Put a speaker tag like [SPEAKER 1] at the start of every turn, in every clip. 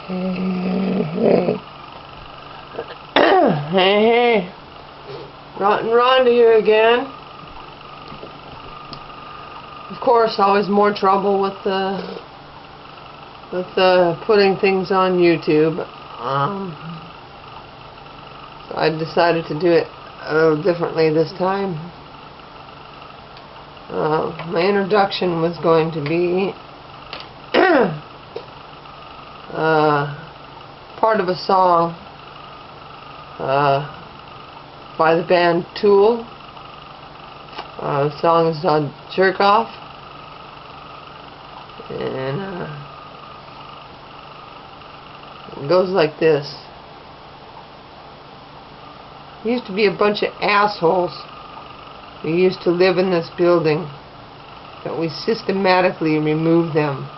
[SPEAKER 1] Hey, hey. Rhondi here again. Of course, always more trouble with putting things on YouTube. So I decided to do it a little differently this time. My introduction was going to be part of a song by the band Tool. The song is on Jerk Off, and it goes like this. There used to be a bunch of assholes who used to live in this building, but we systematically removed them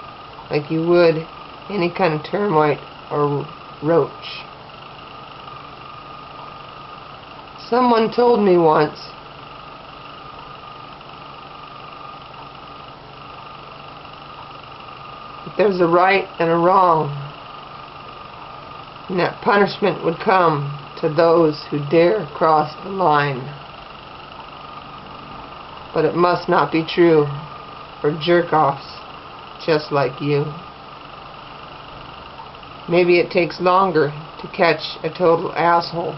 [SPEAKER 1] like you would any kind of termite or roach. Someone told me once that there's a right and a wrong, and that punishment would come to those who dare cross the line. But it must not be true for jerk-offs just like you. Maybe it takes longer to catch a total asshole,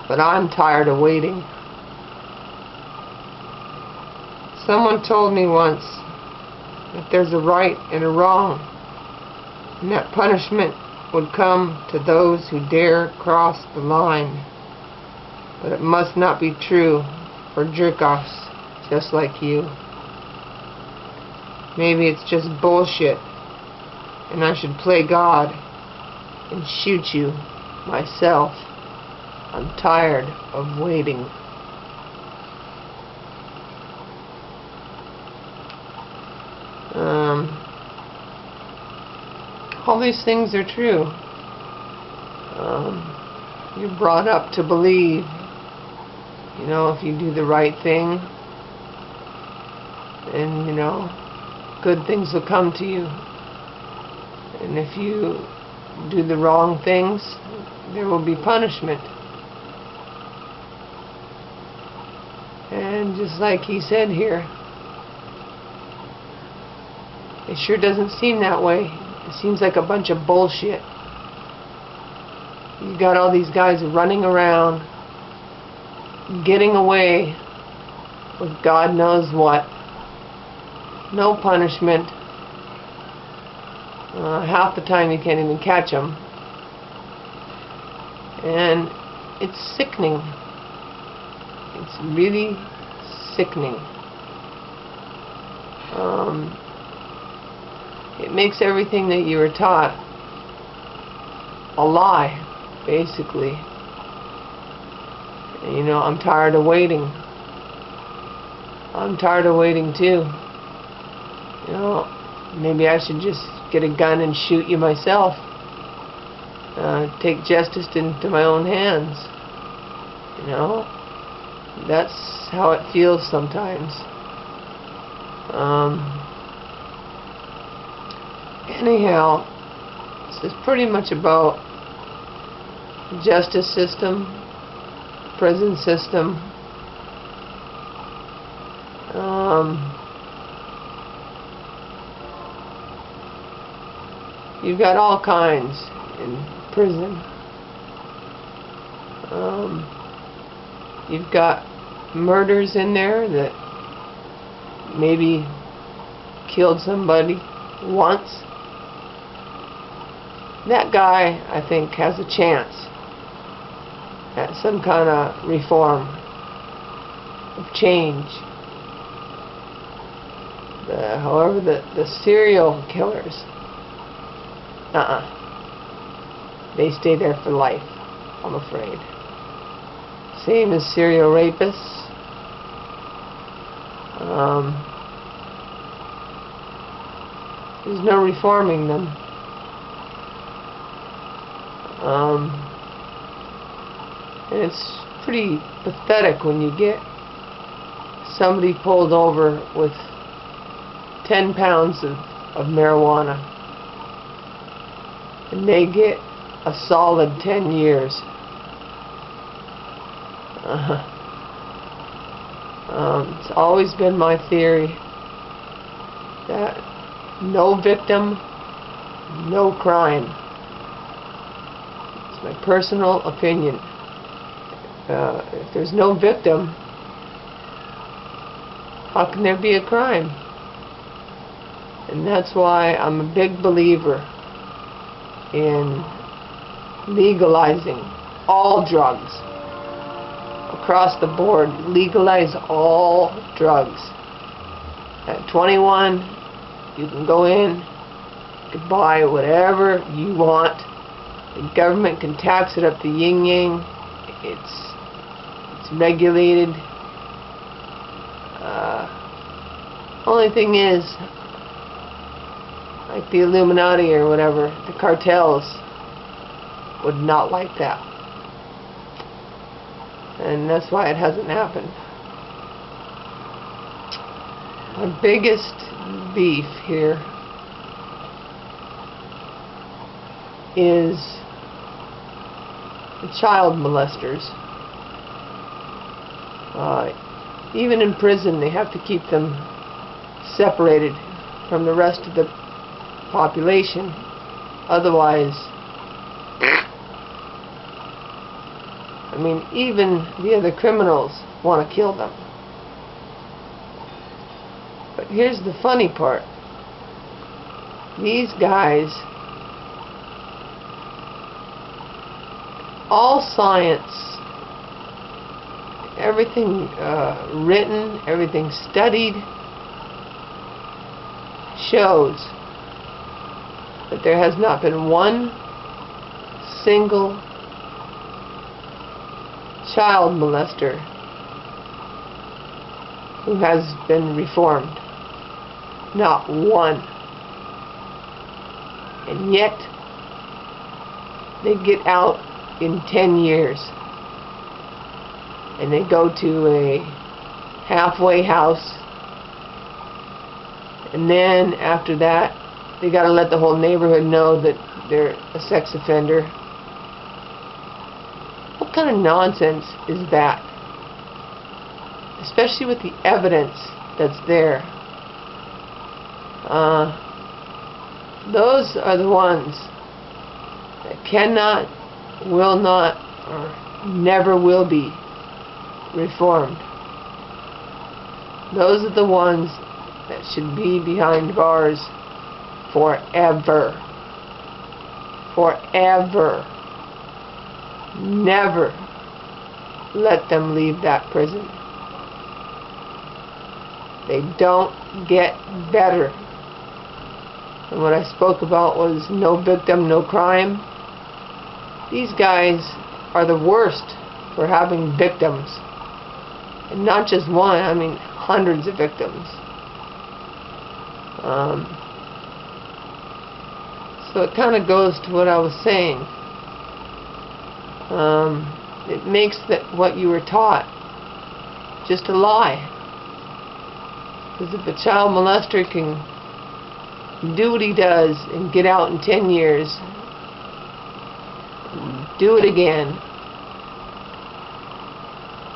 [SPEAKER 1] but I'm tired of waiting. Someone told me once that there's a right and a wrong, and that punishment would come to those who dare cross the line. But it must not be true for jerk-offs just like you. Maybe it's just bullshit, and I should play God and shoot you myself. I'm tired of waiting. All these things are true. You're brought up to believe, if you do the right thing, then, good things will come to you. And if you do the wrong things, there will be punishment. And just like he said here, it sure doesn't seem that way. It seems like a bunch of bullshit. You've got all these guys running around, getting away with God knows what. No punishment. Half the time you can't even catch them. And it's sickening. It's really sickening. It makes everything that you were taught a lie, basically. And, I'm tired of waiting. I'm tired of waiting too. Maybe I should just get a gun and shoot you myself. Take justice into my own hands. That's how it feels sometimes. Anyhow, this is pretty much about the justice system, prison system. You've got all kinds in prison. You've got murders in there that maybe killed somebody once. That guy, I think, has a chance at some kind of reform, of change. However, the serial killers, they stay there for life, I'm afraid. Same as serial rapists. There's no reforming them. And it's pretty pathetic when you get somebody pulled over with 10 pounds of marijuana and they get a solid 10 years. It's always been my theory that no victim, no crime. It's my personal opinion. If there's no victim, how can there be a crime? And that's why I'm a big believer in legalizing all drugs. Across the board, legalize all drugs. At 21, you can go in, you can buy whatever you want. The government can tax it up the yin-yang. It's regulated. Only thing is, like the Illuminati or whatever, the cartels would not like that. And that's why it hasn't happened. My biggest beef here is the child molesters. Even in prison, they have to keep them separated from the rest of the population. Otherwise, I mean, even the other criminals want to kill them. But here's the funny part. These guys, all science, everything written, everything studied, shows that there has not been one single child molester who has been reformed. Not one. And yet they get out in 10 years and they go to a halfway house, and then after that they gotta let the whole neighborhood know that they're a sex offender. What kind of nonsense is that? Especially with the evidence that's there. Those are the ones that cannot, will not, or never will be reformed. Those are the ones that should be behind bars forever. Forever. Never let them leave that prison. They don't get better. And what I spoke about was no victim, no crime. These guys are the worst for having victims. And not just one, I mean hundreds of victims. So it kind of goes to what I was saying. It makes what you were taught just a lie. Because if a child molester can do what he does and get out in 10 years, do it again,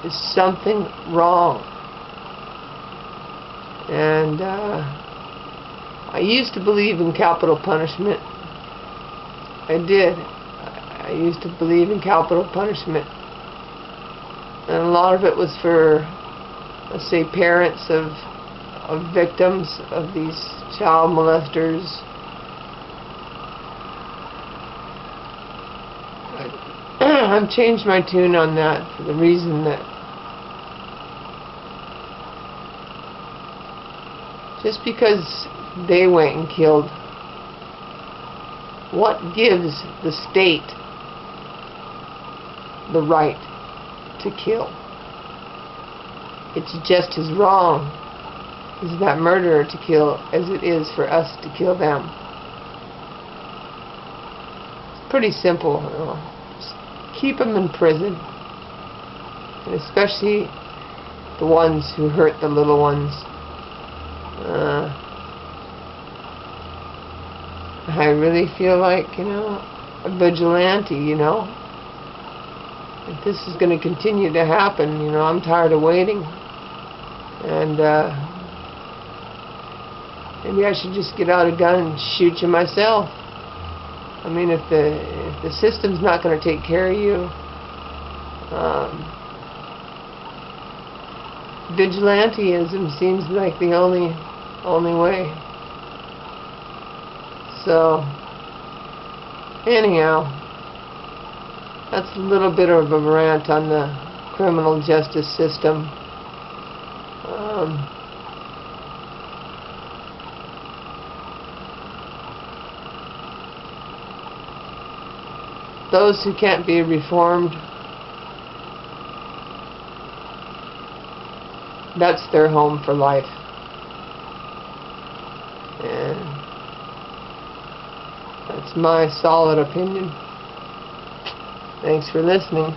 [SPEAKER 1] there's something wrong. And I used to believe in capital punishment. I did. I used to believe in capital punishment. And a lot of it was for, let's say, parents of victims of these child molesters. I've changed my tune on that for the reason that just because they went and killed, what gives the state the right to kill? It's just as wrong as that murderer to kill as it is for us to kill them. It's pretty simple. Just keep them in prison, and especially the ones who hurt the little ones. I really feel like, a vigilante, If this is going to continue to happen, I'm tired of waiting. And maybe I should just get out a gun and shoot you myself. I mean, if the system's not going to take care of you, vigilantism seems like the only way. So, anyhow, that's a little bit of a rant on the criminal justice system. Those who can't be reformed, that's their home for life. And that's my solid opinion. Thanks for listening.